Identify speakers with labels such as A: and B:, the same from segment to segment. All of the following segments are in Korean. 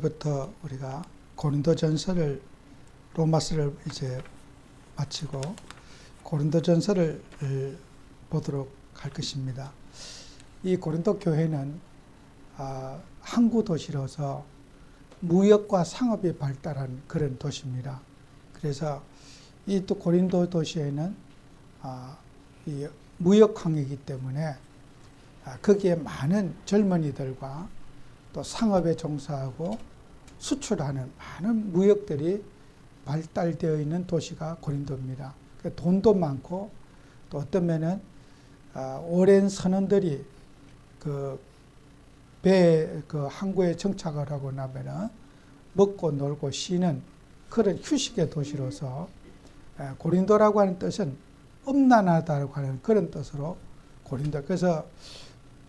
A: 오늘부터 우리가 고린도전서를 로마서를 이제 마치고 고린도전서를 보도록 할 것입니다. 이 고린도 교회는 항구 도시로서 무역과 상업이 발달한 그런 도시입니다. 그래서 이 또 고린도 도시에는 이 무역항이기 때문에 거기에 많은 젊은이들과 또 상업에 종사하고 수출하는 많은 무역들이 발달되어 있는 도시가 고린도입니다. 돈도 많고 또 어떤 면은 오랜 선원들이 그 항구에 정착을 하고 나면은 먹고 놀고 쉬는 그런 휴식의 도시로서 고린도라고 하는 뜻은 음란하다고 하는 그런 뜻으로 고린도. 그래서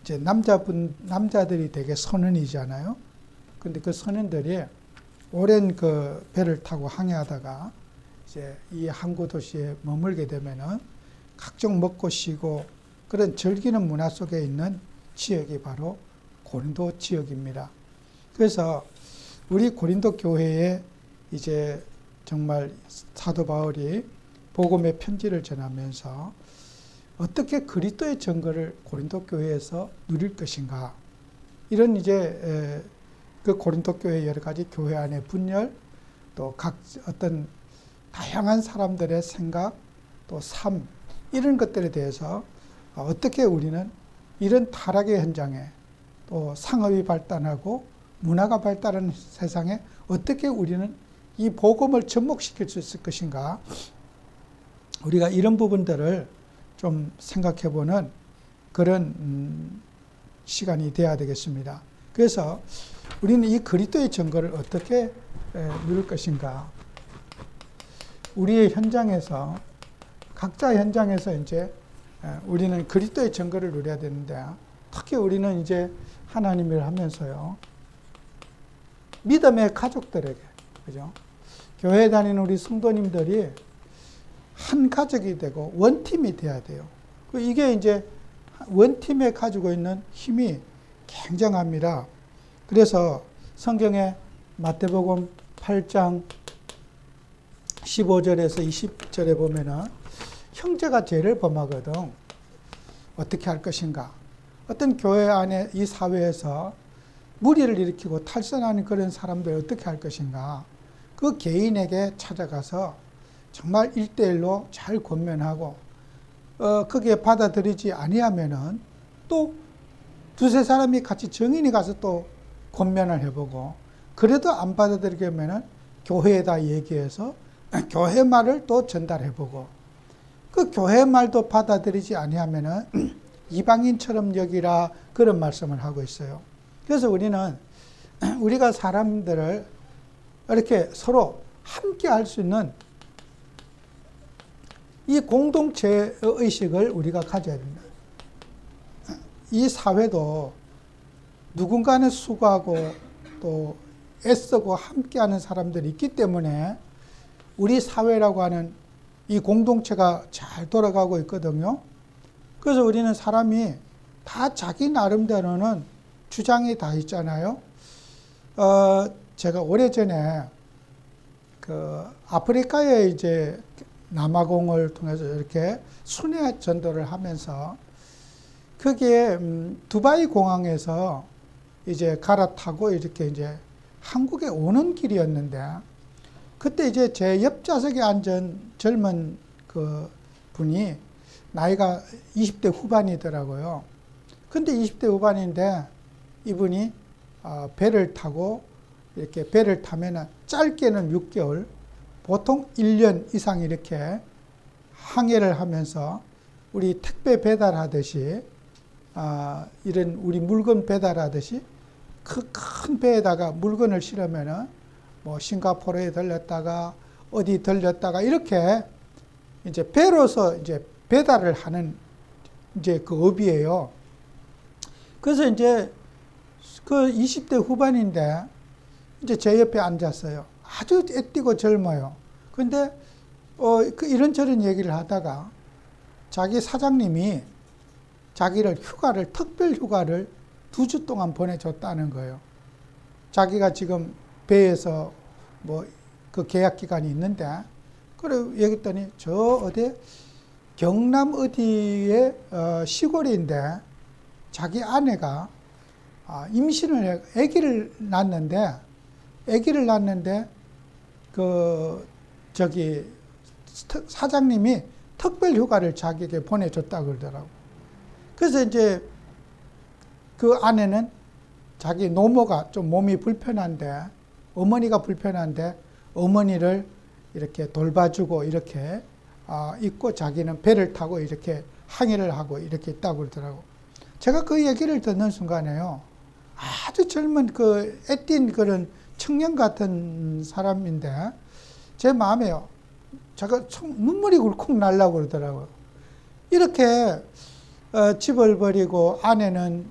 A: 이제 남자들이 되게 선원이잖아요. 근데 그 선원들이 오랜 그 배를 타고 항해하다가 이제 이 항구 도시에 머물게 되면은 각종 먹고 쉬고 그런 즐기는 문화 속에 있는 지역이 바로 고린도 지역입니다. 그래서 우리 고린도 교회에 이제 정말 사도 바울이 복음의 편지를 전하면서 어떻게 그리스도의 증거를 고린도 교회에서 누릴 것인가, 이런 이제 그 고린도 교회 여러 가지 교회 안의 분열, 또 각 어떤 다양한 사람들의 생각, 또 삶, 이런 것들에 대해서 어떻게 우리는 이런 타락의 현장에 또 상업이 발달하고 문화가 발달하는 세상에 어떻게 우리는 이 복음을 접목시킬 수 있을 것인가, 우리가 이런 부분들을 좀 생각해보는 그런 시간이 되어야 되겠습니다. 그래서 우리는 이 그리스도의 증거를 어떻게 누릴 것인가, 우리의 현장에서 각자 현장에서 이제 우리는 그리스도의 증거를 누려야 되는데, 특히 우리는 이제 하나님을 하면서요, 믿음의 가족들에게, 그죠? 교회 다니는 우리 성도님들이 한 가족이 되고 원팀이 돼야 돼요. 이게 이제 원팀에 가지고 있는 힘이 굉장합니다. 그래서 성경에 마태복음 8장 15절에서 20절에 보면은 형제가 죄를 범하거든 어떻게 할 것인가. 어떤 교회 안에 이 사회에서 무리를 일으키고 탈선하는 그런 사람들 어떻게 할 것인가. 그 개인에게 찾아가서 정말 1대1로 잘 권면하고 거기에 받아들이지 아니하면은 또 두세 사람이 같이 증인이 가서 또 권면을 해보고, 그래도 안 받아들이면은 교회에다 얘기해서 교회 말을 또 전달해보고, 그 교회 말도 받아들이지 아니하면은 이방인처럼 여기라, 그런 말씀을 하고 있어요. 그래서 우리가 사람들을 이렇게 서로 함께 할 수 있는 이 공동체 의식을 우리가 가져야 됩니다. 이 사회도 누군가는 수고하고 또 애쓰고 함께하는 사람들이 있기 때문에 우리 사회라고 하는 이 공동체가 잘 돌아가고 있거든요. 그래서 우리는 사람이 다 자기 나름대로는 주장이 다 있잖아요. 제가 오래전에 그 아프리카에 이제 남아공을 통해서 이렇게 순회 전도를 하면서 거기에 두바이 공항에서 이제 갈아타고 이렇게 이제 한국에 오는 길이었는데, 그때 이제 제 옆좌석에 앉은 젊은 그 분이 나이가 20대 후반이더라고요. 근데 20대 후반인데 이분이 배를 타고 이렇게 배를 타면은 짧게는 6개월, 보통 1년 이상 이렇게 항해를 하면서 우리 택배 배달하듯이 이런 우리 물건 배달하듯이 큰 배에다가 물건을 실으면은 뭐 싱가포르에 들렸다가 어디 들렸다가 이렇게 이제 배로서 이제 배달을 하는 이제 그 업이에요. 그래서 이제 그 20대 후반인데 이제 제 옆에 앉았어요. 아주 애띠고 젊어요. 근데 그 이런저런 얘기를 하다가 자기 사장님이 자기를 특별 휴가를 2주 동안 보내줬다는 거예요. 자기가 지금 배에서 뭐 그 계약 기간이 있는데, 그래 얘기했더니 저 어디 경남 어디의 시골인데 자기 아내가 임신을 해 아기를 낳는데 그 저기 사장님이 특별 휴가를 자기에게 보내줬다 그러더라고. 그래서 이제 그 아내는 자기 노모가 좀 몸이 불편한데, 어머니가 불편한데 어머니를 이렇게 돌봐주고 이렇게 있고, 자기는 배를 타고 이렇게 항해를 하고 이렇게 있다고 그러더라고. 제가 그 얘기를 듣는 순간에요, 아주 젊은 그 애띤 그런 청년 같은 사람인데 제 마음에요, 제가 눈물이 굴컥 날라고 그러더라고요. 이렇게 집을 버리고 아내는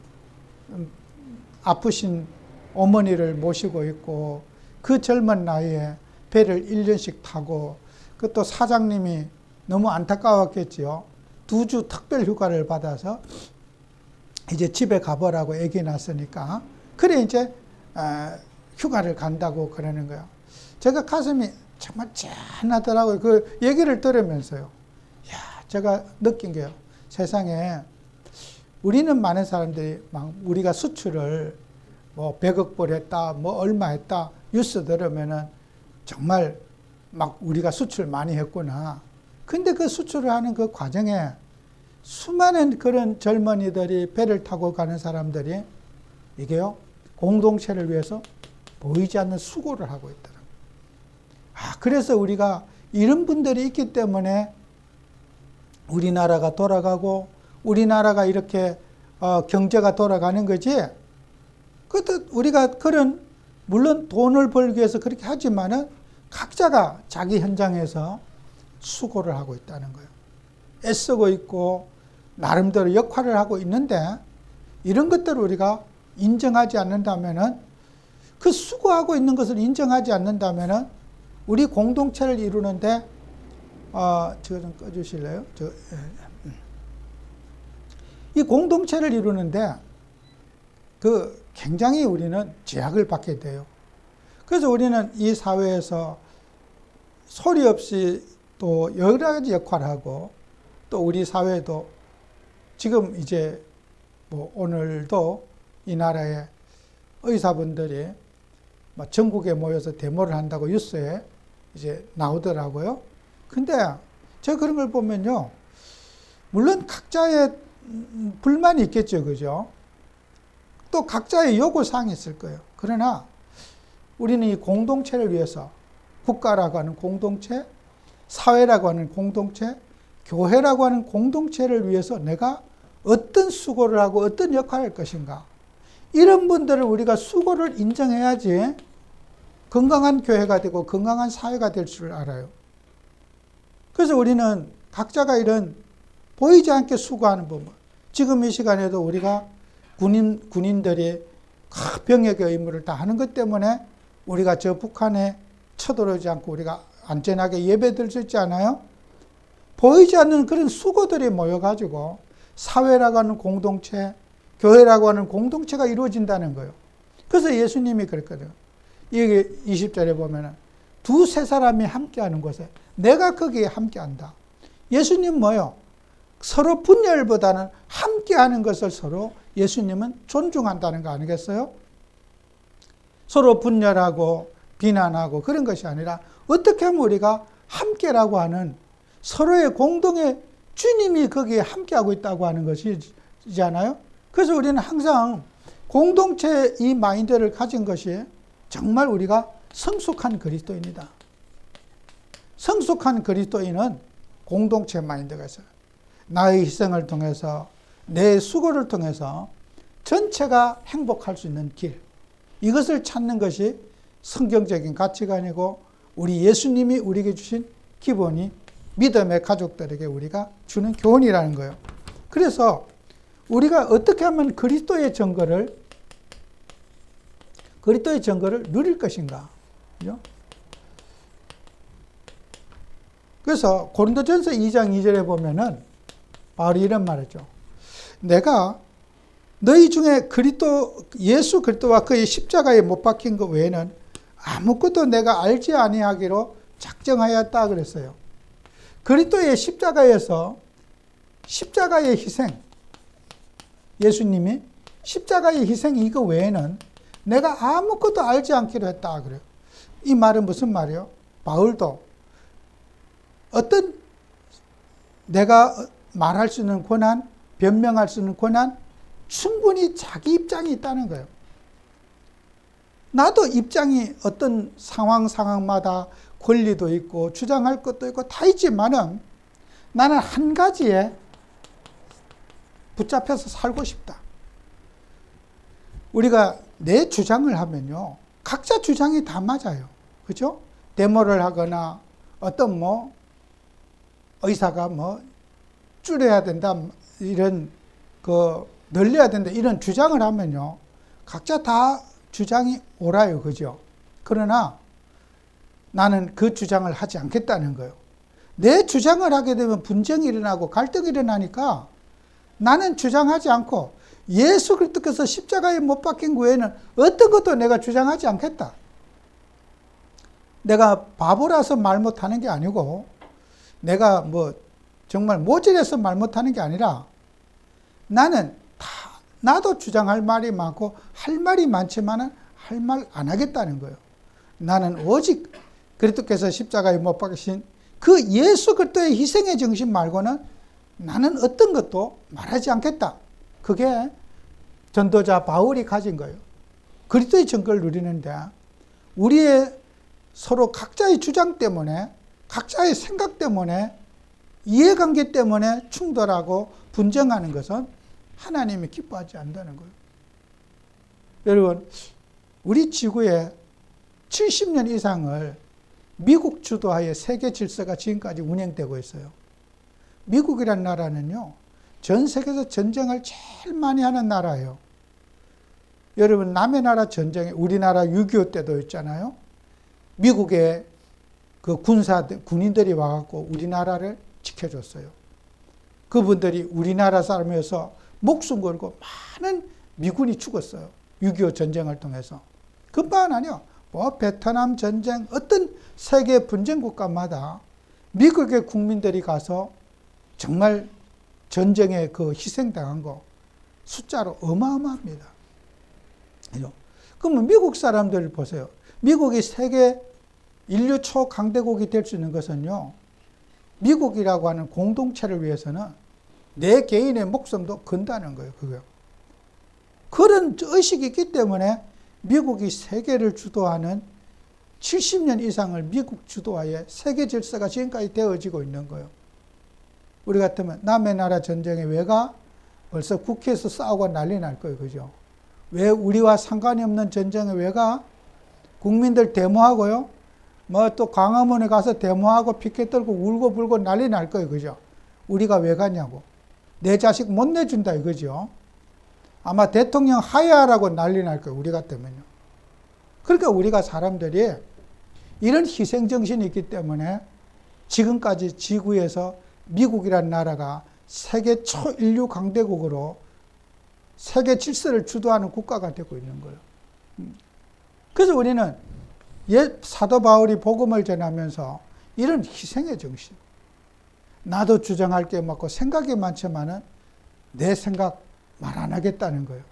A: 아프신 어머니를 모시고 있고, 그 젊은 나이에 배를 1년씩 타고, 그것도 사장님이 너무 안타까웠겠지요. 2주 특별 휴가를 받아서 이제 집에 가보라고 얘기 났으니까, 그래 이제 휴가를 간다고 그러는 거예요. 제가 가슴이 정말 짠하더라고요. 그 얘기를 들으면서요. 제가 느낀 게요, 세상에 우리는 많은 사람들이 막 우리가 수출을 뭐 100억 불 했다, 뭐 얼마 했다, 뉴스 들으면은 정말 막 우리가 수출 많이 했구나. 근데 그 수출을 하는 그 과정에 수많은 그런 젊은이들이 배를 타고 가는 사람들이 이게요, 공동체를 위해서 보이지 않는 수고를 하고 있더라고요. 그래서 우리가 이런 분들이 있기 때문에 우리나라가 돌아가고 우리나라가 이렇게 경제가 돌아가는 거지. 그것도 우리가 그런, 물론 돈을 벌기 위해서 그렇게 하지만은 각자가 자기 현장에서 수고를 하고 있다는 거예요. 애쓰고 있고 나름대로 역할을 하고 있는데, 이런 것들을 우리가 인정하지 않는다면은, 그 수고하고 있는 것을 인정하지 않는다면은 우리 공동체를 이루는데, 저거 좀 꺼주실래요? 이 공동체를 이루는데 그 굉장히 우리는 제약을 받게 돼요. 그래서 우리는 이 사회에서 소리 없이 또 여러 가지 역할을 하고, 또 우리 사회도 지금 이제 뭐 오늘도 이 나라의 의사분들이 전국에 모여서 데모를 한다고 뉴스에 이제 나오더라고요. 근데 제가 그런 걸 보면요, 물론 각자의 불만이 있겠죠, 그죠? 또 각자의 요구사항이 있을 거예요. 그러나 우리는 이 공동체를 위해서, 국가라고 하는 공동체, 사회라고 하는 공동체, 교회라고 하는 공동체를 위해서 내가 어떤 수고를 하고 어떤 역할을 할 것인가, 이런 분들을 우리가 수고를 인정해야지 건강한 교회가 되고 건강한 사회가 될 줄 알아요. 그래서 우리는 각자가 이런 보이지 않게 수고하는 법, 지금 이 시간에도 우리가 군인들이 병역의 의무를 다 하는 것 때문에 우리가 저 북한에 쳐들어오지 않고 우리가 안전하게 예배드릴 수 있지 않아요? 보이지 않는 그런 수고들이 모여가지고 사회라고 하는 공동체, 교회라고 하는 공동체가 이루어진다는 거예요. 그래서 예수님이 그랬거든요. 여기 20절에 보면은 두세 사람이 함께하는 곳에 내가 거기에 함께한다. 예수님 뭐요? 서로 분열보다는 함께하는 것을 서로 예수님은 존중한다는 거 아니겠어요? 서로 분열하고 비난하고 그런 것이 아니라 어떻게 하면 우리가 함께라고 하는 서로의 공동의 주님이 거기에 함께하고 있다고 하는 것이잖아요. 그래서 우리는 항상 공동체 이 마인드를 가진 것이 정말 우리가 성숙한 그리스도인이다. 성숙한 그리스도인은 공동체 마인드가 있어요. 나의 희생을 통해서, 내 수고를 통해서 전체가 행복할 수 있는 길, 이것을 찾는 것이 성경적인 가치관이고 우리 예수님이 우리에게 주신 기본이 믿음의 가족들에게 우리가 주는 교훈이라는 거예요. 그래서 우리가 어떻게 하면 그리스도의 증거를 누릴 것인가? 그죠? 그래서 고린도전서 2장 2절에 보면은 바울이 이런 말이죠. 내가 너희 중에 예수 그리스도와 그의 십자가에 못 박힌 것 외에는 아무것도 내가 알지 아니하기로 작정하였다 그랬어요. 그리스도의 십자가에서 십자가의 희생, 예수님이 십자가의 희생 이거 외에는 내가 아무것도 알지 않기로 했다 그래요. 이 말은 무슨 말이에요? 바울도 어떤 내가 말할 수 있는 권한, 변명할 수 있는 권한, 충분히 자기 입장이 있다는 거예요. 나도 입장이 어떤 상황마다 권리도 있고 주장할 것도 있고 다 있지만은 나는 한 가지에 붙잡혀서 살고 싶다. 우리가 내 주장을 하면요, 각자 주장이 다 맞아요. 그죠? 데모를 하거나 어떤 의사가 줄여야 된다, 이런 늘려야 된다, 이런 주장을 하면요, 각자 다 주장이 옳아요. 그죠? 그러나 나는 그 주장을 하지 않겠다는 거예요. 내 주장을 하게 되면 분쟁이 일어나고 갈등이 일어나니까 나는 주장하지 않고 예수 그리스도께서 십자가에 못 박힌 외에는 어떤 것도 내가 주장하지 않겠다. 내가 바보라서 말 못하는 게 아니고 내가 정말 모질해서 말 못하는 게 아니라 나는 나도 주장할 말이 많고 할 말이 많지만은 할 말 안 하겠다는 거예요. 나는 오직 그리스도께서 십자가에 못 박히신 그 예수 그리스도의 희생의 정신 말고는 나는 어떤 것도 말하지 않겠다. 그게 전도자 바울이 가진 거예요. 그리스도의 증거를 누리는데 우리의 서로 각자의 주장 때문에, 각자의 생각 때문에, 이해관계 때문에 충돌하고 분쟁하는 것은 하나님이 기뻐하지 않는다는 거예요. 여러분, 우리 지구에 70년 이상을 미국 주도하에 세계 질서가 지금까지 운영되고 있어요. 미국이란 나라는요, 전 세계에서 전쟁을 제일 많이 하는 나라예요. 여러분, 남의 나라 전쟁에 우리나라 6.25 때도 있잖아요. 미국의 그 군인들이 와갖고 우리나라를 지켜줬어요. 그분들이 우리나라 사람이어서 목숨 걸고 많은 미군이 죽었어요. 6.25 전쟁을 통해서. 그뿐만 아니요. 베트남 전쟁, 어떤 세계 분쟁 국가마다 미국의 국민들이 가서 정말 전쟁에 희생당한 거 숫자로 어마어마합니다. 그러면 미국 사람들 보세요. 미국이 세계 인류 초강대국이 될 수 있는 것은요, 미국이라고 하는 공동체를 위해서는 내 개인의 목숨도 건다는 거예요. 그런 의식이 있기 때문에 미국이 세계를 주도하는 70년 이상을 미국 주도하에 세계 질서가 지금까지 되어지고 있는 거예요. 우리 같으면 남의 나라 전쟁에 왜 가? 벌써 국회에서 싸우고 난리 날 거예요. 그죠? 왜 우리와 상관이 없는 전쟁에 왜 가? 국민들 데모하고요. 또 광화문에 가서 데모하고 피켓 들고 울고 불고 난리 날 거예요. 그죠? 우리가 왜 가냐고. 내 자식 못 내준다 이거죠. 아마 대통령 하야라고 난리 날 거예요. 우리 같으면요. 그러니까 우리가 사람들이 이런 희생정신이 있기 때문에 지금까지 지구에서 미국이라는 나라가 세계 초인류 강대국으로 세계 질서를 주도하는 국가가 되고 있는 거예요. 그래서 우리는 사도 바울이 복음을 전하면서 이런 희생의 정신, 나도 주장할 게 많고 생각이 많지만은 내 생각 말 안 하겠다는 거예요.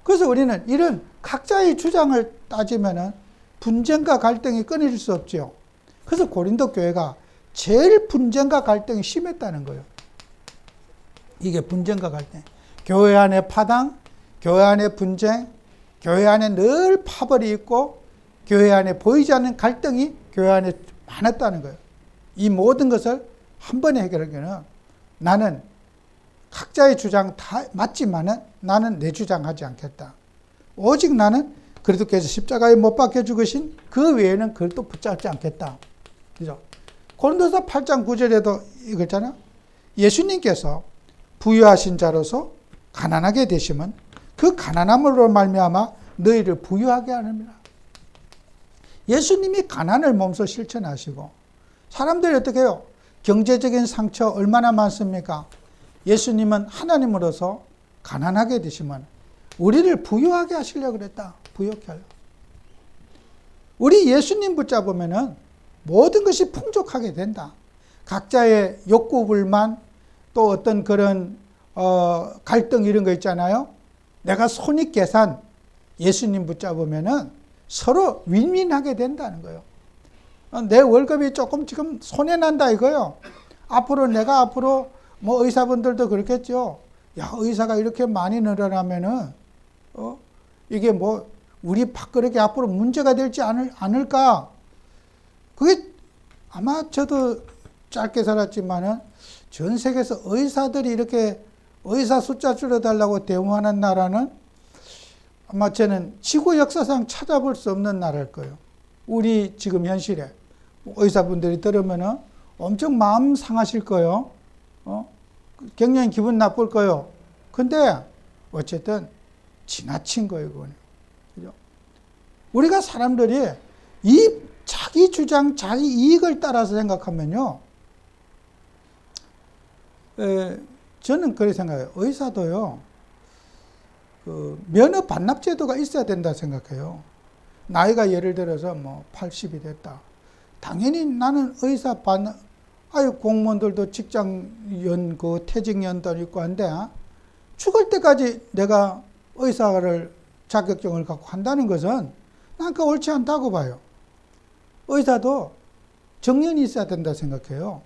A: 그래서 우리는 이런 각자의 주장을 따지면은 분쟁과 갈등이 끊어질 수 없죠. 그래서 고린도 교회가 제일 분쟁과 갈등이 심했다는 거예요. 이게 분쟁과 갈등. 교회 안에 파당, 교회 안에 분쟁, 교회 안에 늘 파벌이 있고 교회 안에 보이지 않는 갈등이 교회 안에 많았다는 거예요. 이 모든 것을 한 번에 해결하기는 나는 각자의 주장 다 맞지만은 나는 내 주장하지 않겠다. 오직 나는 그리스도께서 십자가에 못 박혀 죽으신 그 외에는 그걸 또 붙잡지 않겠다. 그죠? 고린도서 8장 9절에도 이거잖아. 예수님께서 부유하신 자로서 가난하게 되시면 그 가난함으로 말미암아 너희를 부유하게 하느니라. 예수님이 가난을 몸소 실천하시고 사람들이 어떻게 해요? 경제적인 상처 얼마나 많습니까? 예수님은 하나님으로서 가난하게 되시면 우리를 부유하게 하시려고 그랬다. 부유하게 하려고. 우리 예수님 붙잡으면은 모든 것이 풍족하게 된다. 각자의 욕구 불만, 또 어떤 그런 갈등 이런 거 있잖아요. 내가 손익계산, 예수님 붙잡으면은 서로 윈윈하게 된다는 거예요. 내 월급이 조금 지금 손해난다 이거요. 내가 앞으로 뭐 의사분들도 그렇겠죠. 야, 의사가 이렇게 많이 늘어나면은 이게 뭐 우리 밥그릇이 앞으로 문제가 될지 않을까? 그게 아마 저도 짧게 살았지만은 전 세계에서 의사들이 이렇게 의사 숫자 줄여달라고 데모하는 나라는 아마 저는 지구 역사상 찾아볼 수 없는 나라일 거예요. 우리 지금 현실에 의사분들이 들으면은 엄청 마음 상하실 거예요. 굉장히 기분 나쁠 거예요. 근데 어쨌든 지나친 거예요, 그거는. 그죠? 우리가 사람들이 이 자기 주장, 자기 이익을 따라서 생각하면요. 저는 그렇게 생각해요. 의사도요, 면허 반납 제도가 있어야 된다 생각해요. 나이가 예를 들어서 뭐 80이 됐다. 당연히 나는 의사 반납, 공무원들도 직장 퇴직연도 있고 한데, 죽을 때까지 내가 의사를 자격증을 갖고 한다는 것은 난 그거 옳지 않다고 봐요. 의사도 정년이 있어야 된다 생각해요.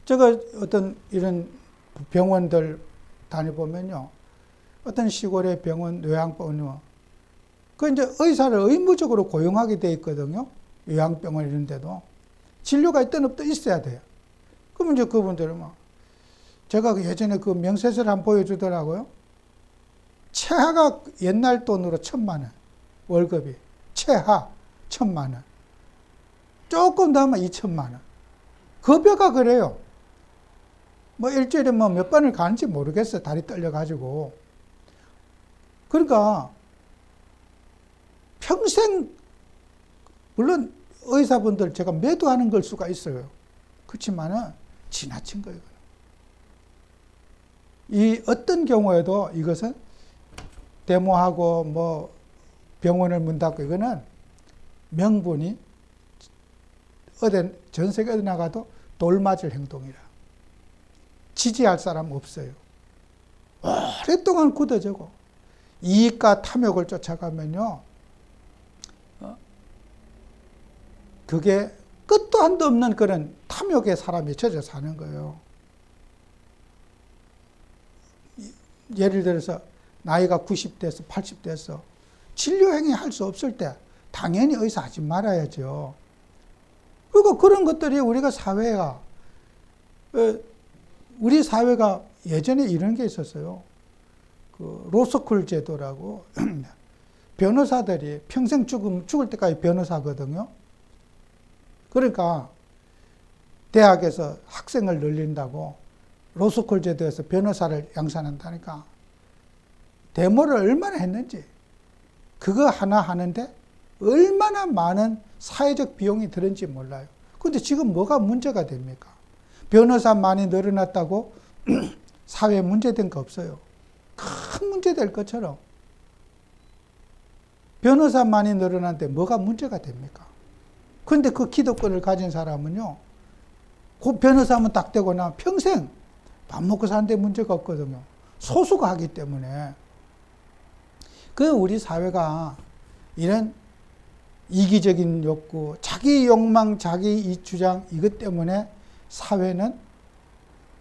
A: 제가 어떤 이런 병원들 다녀보면요. 어떤 시골의 병원, 요양병원, 그 이제 의사를 의무적으로 고용하게 돼 있거든요. 요양병원 이런 데도. 진료가 있든 없든 있어야 돼요. 그러면 이제 그분들은 제가 예전에 그 명세서를 한번 보여주더라고요. 최하가 옛날 돈으로 1,000만 원. 월급이. 최하 1,000만 원. 조금 더 하면 2,000만 원. 급여가 그래요. 뭐 일주일에 뭐 몇 번을 가는지 모르겠어요. 다리 떨려가지고. 그러니까 평생, 물론 의사분들 제가 매도하는 걸 수가 있어요. 그렇지만은 지나친 거예요. 이 어떤 경우에도 이것은 데모하고 뭐 병원을 문 닫고 이거는 명분이 전 세계 어디 나가도 돌맞을 행동이라. 지지할 사람 없어요. 오랫동안 굳어지고 이익과 탐욕을 쫓아가면요. 그게 끝도 한도 없는 그런 탐욕의 사람이 젖어 사는 거예요. 예를 들어서 나이가 90대에서 80대에서 진료행위 할 수 없을 때 당연히 의사 하지 말아야죠. 그리고 그런 것들이 우리 사회가 예전에 이런 게 있었어요. 그 로스쿨 제도라고 변호사들이 평생 죽을 때까지 변호사거든요. 그러니까 대학에서 학생을 늘린다고 로스쿨 제도에서 변호사를 양산한다니까 데모를 얼마나 했는지 그거 하나 하는데 얼마나 많은 사회적 비용이 들은지 몰라요. 그런데 지금 뭐가 문제가 됩니까? 변호사 많이 늘어났다고 사회에 문제된 거 없어요. 큰 문제 될 것처럼. 변호사 많이 늘어났는데 뭐가 문제가 됩니까? 그런데 그 기득권을 가진 사람은요, 그 변호사 하면 딱 되거나 평생 밥 먹고 사는데 문제가 없거든요. 소수가 하기 때문에. 우리 사회가 이런 이기적인 욕구, 자기 욕망, 자기 주장, 이것 때문에 사회는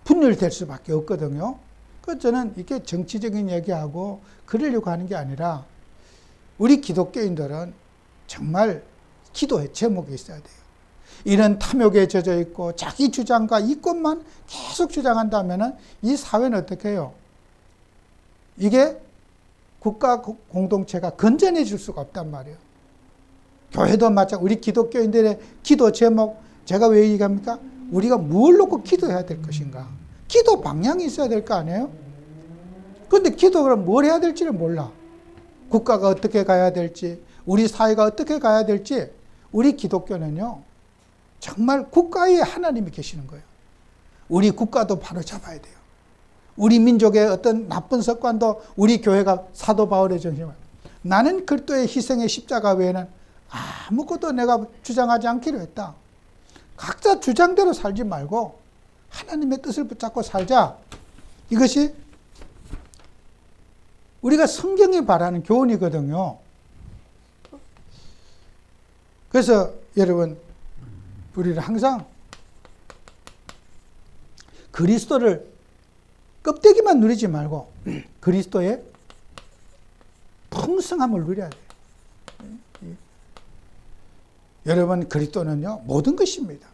A: 분열될 수밖에 없거든요. 그래서 저는 이게 정치적인 얘기하고 그러려고 하는 게 아니라 우리 기독교인들은 정말 기도의 제목이 있어야 돼요. 이런 탐욕에 젖어 있고 자기 주장과 이것만 계속 주장한다면 이 사회는 어떻게 해요? 이게 국가 공동체가 건전해질 수가 없단 말이에요. 교회도 마찬가지. 우리 기독교인들의 기도 제목, 제가 왜 얘기합니까? 우리가 뭘 놓고 기도해야 될 것인가? 기도 방향이 있어야 될 거 아니에요? 그런데 기도를 뭘 해야 될지를 몰라. 국가가 어떻게 가야 될지, 우리 사회가 어떻게 가야 될지, 우리 기독교는요, 정말 국가에 하나님이 계시는 거예요. 우리 국가도 바로 잡아야 돼요. 우리 민족의 어떤 나쁜 습관도 우리 교회가 사도 바울의 정신을 나는 그리스도의 희생의 십자가 외에는 아무것도 내가 주장하지 않기로 했다. 각자 주장대로 살지 말고 하나님의 뜻을 붙잡고 살자. 이것이 우리가 성경이 바라는 교훈이거든요. 그래서 여러분, 우리는 항상 그리스도를 껍데기만 누리지 말고 그리스도의 풍성함을 누려야 돼요. 여러분, 그리스도는요, 모든 것입니다.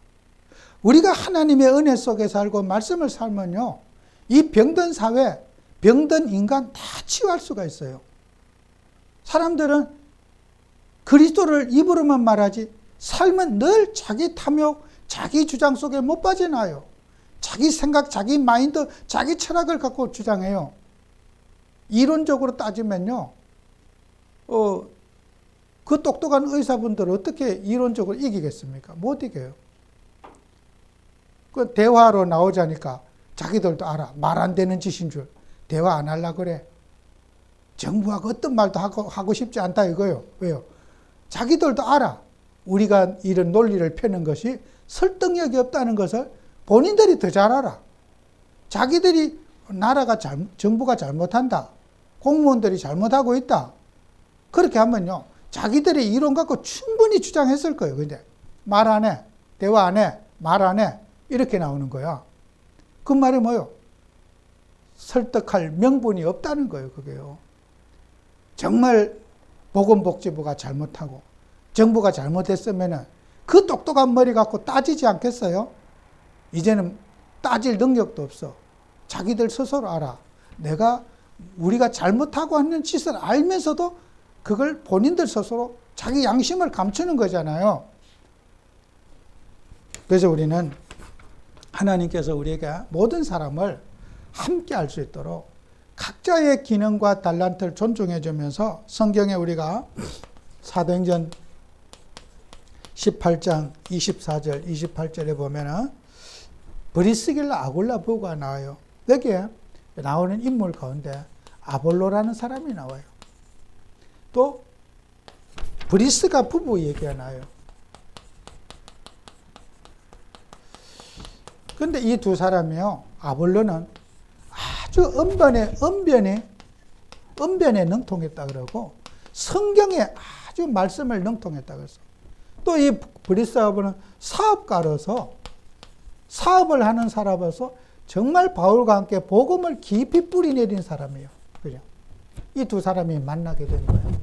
A: 우리가 하나님의 은혜 속에 살고 말씀을 살면요, 이 병든 사회, 병든 인간 다 치유할 수가 있어요. 사람들은 그리스도를 입으로만 말하지 삶은 늘 자기 탐욕, 자기 주장 속에 못 빠져나요. 자기 생각, 자기 마인드, 자기 철학을 갖고 주장해요. 이론적으로 따지면요, 그 똑똑한 의사분들을 어떻게 이론적으로 이기겠습니까? 못 이겨요. 그 대화로 나오자니까 자기들도 알아. 말 안 되는 짓인 줄. 대화 안 하려고 그래. 정부하고 어떤 말도 하고 싶지 않다 이거요. 왜요? 자기들도 알아. 우리가 이런 논리를 펴는 것이 설득력이 없다는 것을 본인들이 더 잘 알아. 자기들이 정부가 잘못한다. 공무원들이 잘못하고 있다. 그렇게 하면요, 자기들의 이론 갖고 충분히 주장했을 거예요. 근데 말 안 해. 대화 안 해. 말 안 해. 이렇게 나오는 거야. 그 말이 뭐예요? 설득할 명분이 없다는 거예요. 그게요. 정말 보건복지부가 잘못하고 정부가 잘못했으면 그 똑똑한 머리 갖고 따지지 않겠어요? 이제는 따질 능력도 없어. 자기들 스스로 알아. 우리가 잘못하고 하는 짓을 알면서도 그걸 본인들 스스로 자기 양심을 감추는 거잖아요. 그래서 우리는 하나님께서 우리에게 모든 사람을 함께 할 수 있도록 각자의 기능과 달란트를 존중해 주면서 성경에 우리가 사도행전 18장 24절, 28절에 보면은 브리스길라 아굴라 부부가 나와요. 여기에 나오는 인물 가운데 아볼로라는 사람이 나와요. 또 브리스가 부부 얘기가 나와요. 근데 이 두 사람이요, 아볼로는 아주 언변에 능통했다 그러고 성경에 아주 말씀을 능통했다 그랬어. 또 이 브리스하고는 사업가로서 사업을 하는 사람으로서 정말 바울과 함께 복음을 깊이 뿌리내린 사람이에요. 그죠? 이 두 사람이 만나게 된 거예요.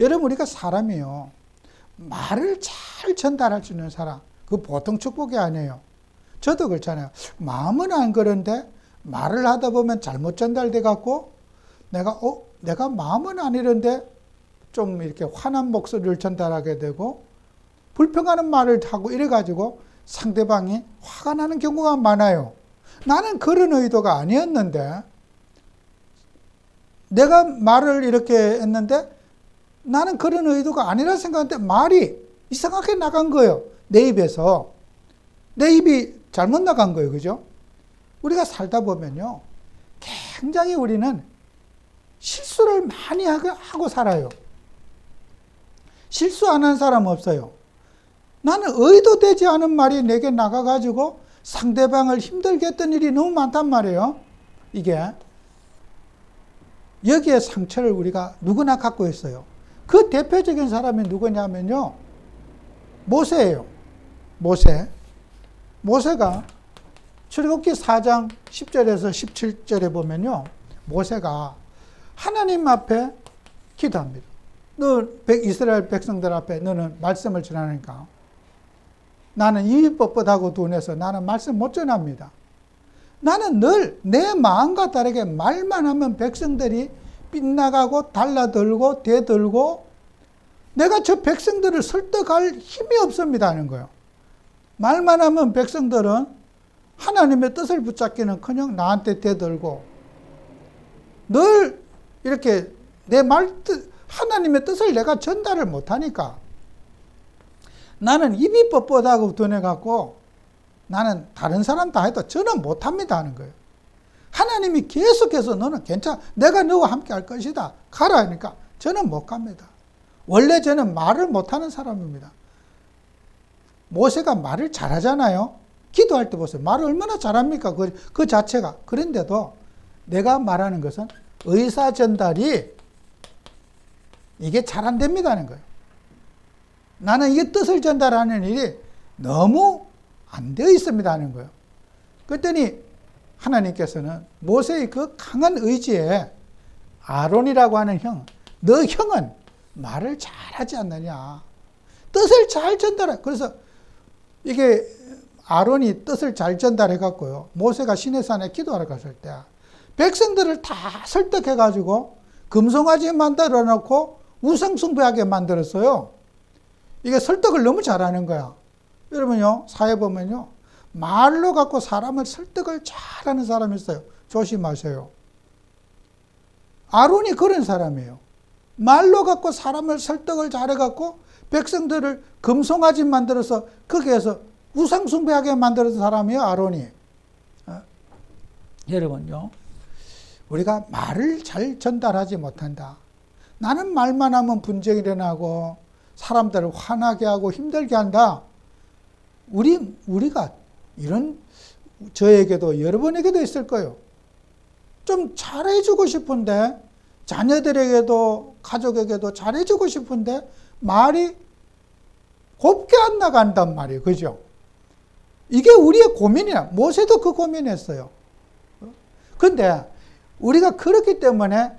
A: 여러분, 우리가 사람이요, 말을 잘 전달할 수 있는 사람, 그 보통 축복이 아니에요. 저도 그렇잖아요. 마음은 안 그런데 말을 하다 보면 잘못 전달돼 갖고 내가 마음은 안 이런데 좀 이렇게 화난 목소리를 전달하게 되고 불평하는 말을 하고 이래 가지고 상대방이 화가 나는 경우가 많아요. 나는 그런 의도가 아니었는데, 내가 말을 이렇게 했는데 나는 그런 의도가 아니라 생각했는데 말이 이상하게 나간 거예요. 내 입에서. 내 입이 잘못 나간 거예요. 그죠? 우리가 살다 보면요, 굉장히 우리는 실수를 많이 하고 살아요. 실수 안 한 사람 없어요. 나는 의도되지 않은 말이 내게 나가가지고 상대방을 힘들게 했던 일이 너무 많단 말이에요. 이게 여기에 상처를 우리가 누구나 갖고 있어요. 그 대표적인 사람이 누구냐면요, 모세예요. 모세가 출애굽기 4장 10절에서 17절에 보면요, 모세가 하나님 앞에 기도합니다. 이스라엘 백성들 앞에 너는 말씀을 전하니까 나는 입이 뻣뻣하고 둔해서 나는 말씀 못 전합니다. 나는 늘 내 마음과 다르게 말만 하면 백성들이 빗나가고 달라들고 대들고 내가 저 백성들을 설득할 힘이 없습니다 하는 거예요. 말만 하면 백성들은 하나님의 뜻을 붙잡기는커녕 나한테 대들고 늘 이렇게 하나님의 뜻을 내가 전달을 못하니까 나는 입이 뻣뻣하고 둔해갖고 나는 다른 사람 다 해도 저는 못합니다 하는 거예요. 하나님이 계속해서 너는 괜찮아. 내가 너와 함께 할 것이다. 가라 하니까 저는 못 갑니다. 원래 저는 말을 못하는 사람입니다. 모세가 말을 잘하잖아요. 기도할 때 보세요. 말을 얼마나 잘합니까? 그 자체가. 그런데도 내가 말하는 것은 의사 전달이 이게 잘 안 됩니다는 거예요. 나는 이게 뜻을 전달하는 일이 너무 안 되어 있습니다 하는 거예요. 그랬더니 하나님께서는 모세의 그 강한 의지에 아론이라고 하는 형, 너 형은 말을 잘하지 않느냐. 뜻을 잘 전달해. 그래서 이게 아론이 뜻을 잘 전달해 갖고요. 모세가 시내산에 기도하러 갔을 때 백성들을 다 설득해 가지고 금송아지 만들어 놓고 우상숭배하게 만들었어요. 이게 설득을 너무 잘하는 거야. 여러분요, 사회 보면요, 말로 갖고 사람을 설득을 잘하는 사람이 있어요. 조심하세요. 아론이 그런 사람이에요. 말로 갖고 사람을 설득을 잘해 갖고 백성들을 금송아지 만들어서 거기에서 우상숭배하게 만들어서 사람이에요, 아론이. 여러분요, 우리가 말을 잘 전달하지 못한다. 나는 말만 하면 분쟁이 일어나고 사람들을 화나게 하고 힘들게 한다. 우리가 이런, 저에게도 여러분에게도 있을 거예요. 좀 잘해주고 싶은데, 자녀들에게도 가족에게도 잘해주고 싶은데 말이 곱게 안 나간단 말이에요. 그죠? 이게 우리의 고민이야. 모세도 그 고민했어요. 근데 우리가 그렇기 때문에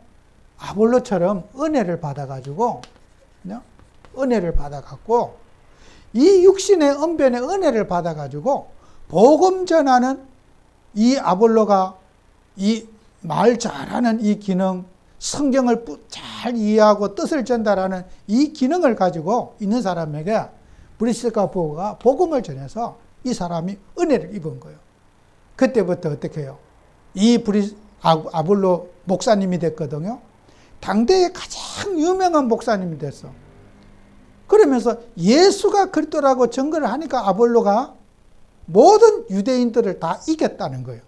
A: 아볼로처럼 은혜를 받아가지고, 은혜를 받아갖고, 이 육신의 언변의 은혜를 받아가지고, 복음 전하는 이 아볼로가 이 말 잘하는 이 기능, 성경을 잘 이해하고 뜻을 전달하는 이 기능을 가지고 있는 사람에게 브리스가 보가 복음을 전해서 이 사람이 은혜를 입은 거예요. 그때부터 어떻게 해요? 이 아볼로 목사님이 됐거든요. 당대의 가장 유명한 목사님이 됐어. 그러면서 예수가 그리스도라고 증거를 하니까 아볼로가 모든 유대인들을 다 이겼다는 거예요.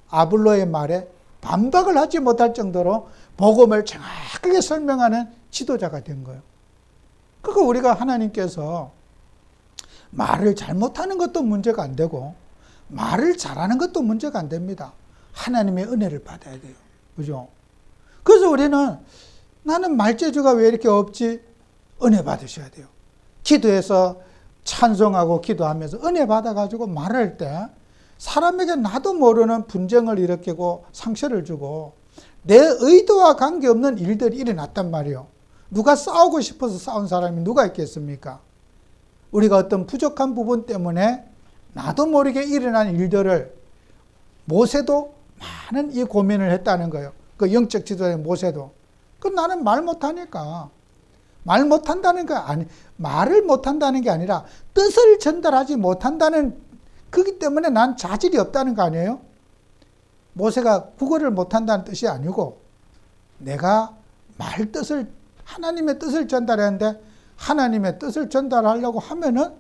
A: 아볼로의 말에 반박을 하지 못할 정도로 복음을 정확하게 설명하는 지도자가 된 거예요. 그거 우리가 하나님께서 말을 잘못하는 것도 문제가 안 되고 말을 잘하는 것도 문제가 안 됩니다. 하나님의 은혜를 받아야 돼요. 그죠? 그래서 우리는 나는 말재주가 왜 이렇게 없지? 은혜 받으셔야 돼요. 기도해서 찬송하고 기도하면서 은혜 받아가지고 말할 때 사람에게 나도 모르는 분쟁을 일으키고 상처를 주고 내 의도와 관계없는 일들이 일어났단 말이에요. 누가 싸우고 싶어서 싸운 사람이 누가 있겠습니까? 우리가 어떤 부족한 부분 때문에 나도 모르게 일어난 일들을 모세도 많은 이 고민을 했다는 거예요. 그 영적 지도자의 모세도. 그 나는 말 못하니까. 말 못한다는 거 아니, 말을 못한다는 게 아니라 뜻을 전달하지 못한다는 그기 때문에 난 자질이 없다는 거 아니에요? 모세가 국어를 못한다는 뜻이 아니고 내가 말 뜻을 하나님의 뜻을 전달했는데 하나님의 뜻을 전달하려고 하면은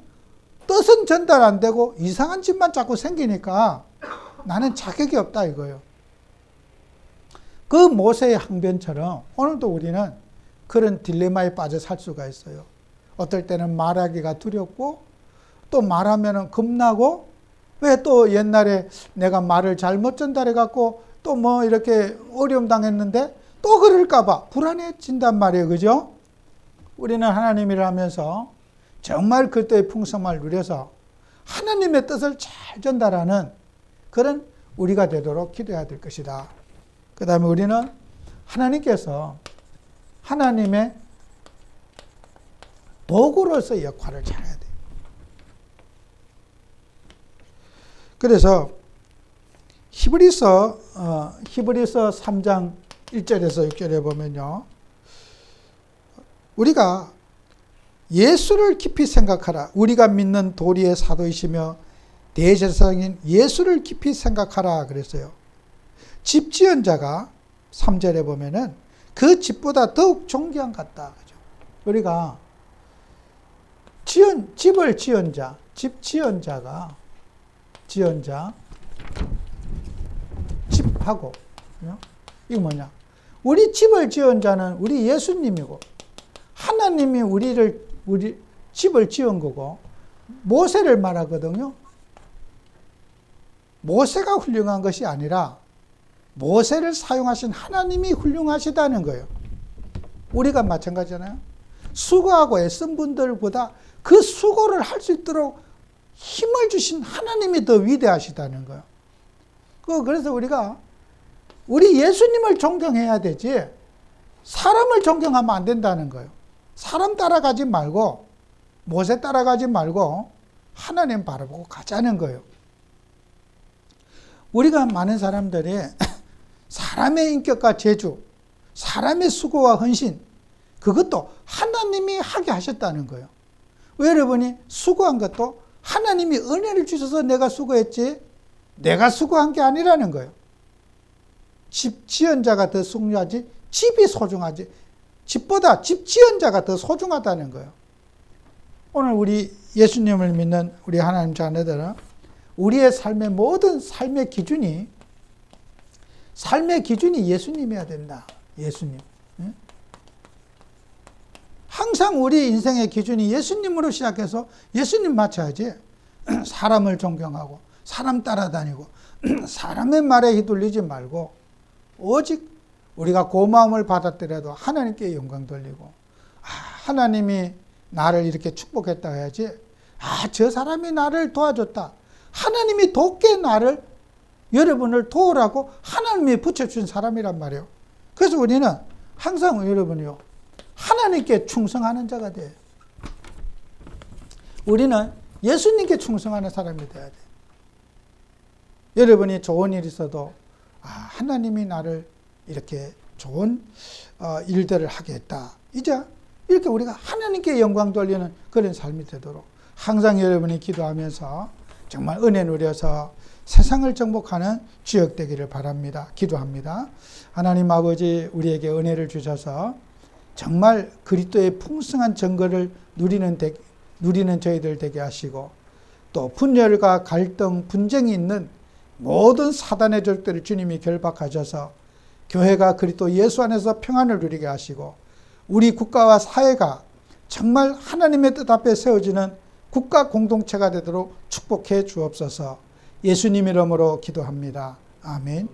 A: 뜻은 전달 안 되고 이상한 짓만 자꾸 생기니까 나는 자격이 없다 이거예요. 그 모세의 항변처럼 오늘도 우리는 그런 딜레마에 빠져 살 수가 있어요. 어떨 때는 말하기가 두렵고 또 말하면은 겁나고 왜 또 옛날에 내가 말을 잘못 전달해 갖고 또 뭐 이렇게 어려움 당했는데 또 그럴까봐 불안해진단 말이에요. 그죠? 우리는 하나님이라 하면서 정말 그때의 풍성함을 누려서 하나님의 뜻을 잘 전달하는 그런 우리가 되도록 기도해야 될 것이다. 그 다음에 우리는 하나님께서 하나님의 도구로서 역할을 잘해야 돼요. 그래서 히브리서 3장 1절에서 6절에 보면요. 우리가 예수를 깊이 생각하라. 우리가 믿는 도리의 사도이시며 대제사장인 예수를 깊이 생각하라 그랬어요. 집 지은 자가 3절에 보면은 그 집보다 더욱 존귀한 것 같다. 그죠? 우리가 집을 지은 자, 집 지은 자가 지은 자, 집하고, 이거 뭐냐? 우리 집을 지은 자는 우리 예수님이고, 하나님이 우리 집을 지은 거고, 모세를 말하거든요. 모세가 훌륭한 것이 아니라 모세를 사용하신 하나님이 훌륭하시다는 거예요. 우리가 마찬가지잖아요. 수고하고 애쓴 분들보다 그 수고를 할 수 있도록 힘을 주신 하나님이 더 위대하시다는 거예요. 그래서 우리 예수님을 존경해야 되지, 사람을 존경하면 안 된다는 거예요. 사람 따라가지 말고, 모세 따라가지 말고, 하나님 바라보고 가자는 거예요. 우리가 많은 사람들이 사람의 인격과 재주, 사람의 수고와 헌신, 그것도 하나님이 하게 하셨다는 거예요. 여러분이 수고한 것도 하나님이 은혜를 주셔서 내가 수고했지, 내가 수고한 게 아니라는 거예요. 집 지은 자가 더 소중하지, 집이 소중하지, 집보다 집 지은 자가 더 소중하다는 거예요. 오늘 우리 예수님을 믿는 우리 하나님 자녀들은 우리의 삶의 모든 삶의 기준이 예수님이어야 된다. 예수님. 항상 우리 인생의 기준이 예수님으로 시작해서 예수님 맞춰야지. 사람을 존경하고 사람 따라다니고 사람의 말에 휘둘리지 말고 오직 우리가 고마움을 받았더라도 하나님께 영광 돌리고, 하나님이 나를 이렇게 축복했다 해야지, 저 사람이 나를 도와줬다, 하나님이 돕게 여러분을 도우라고 하나님이 붙여준 사람이란 말이에요. 그래서 우리는 항상 여러분이요, 하나님께 충성하는 자가 돼요. 우리는 예수님께 충성하는 사람이 돼야 돼요. 여러분이 좋은 일이 있어도 하나님이 나를 이렇게 좋은 일들을 하게 했다, 이제 이렇게 우리가 하나님께 영광 돌리는 그런 삶이 되도록 항상 여러분이 기도하면서 정말 은혜 누려서 세상을 정복하는 주역 되기를 바랍니다. 기도합니다. 하나님 아버지, 우리에게 은혜를 주셔서 정말 그리스도의 풍성한 증거를 누리는 저희들 되게 하시고, 또 분열과 갈등, 분쟁이 있는 모든 사단의 적들을 주님이 결박하셔서 교회가 그리스도 예수 안에서 평안을 누리게 하시고, 우리 국가와 사회가 정말 하나님의 뜻 앞에 세워지는 국가 공동체가 되도록 축복해 주옵소서. 예수님 이름으로 기도합니다. 아멘.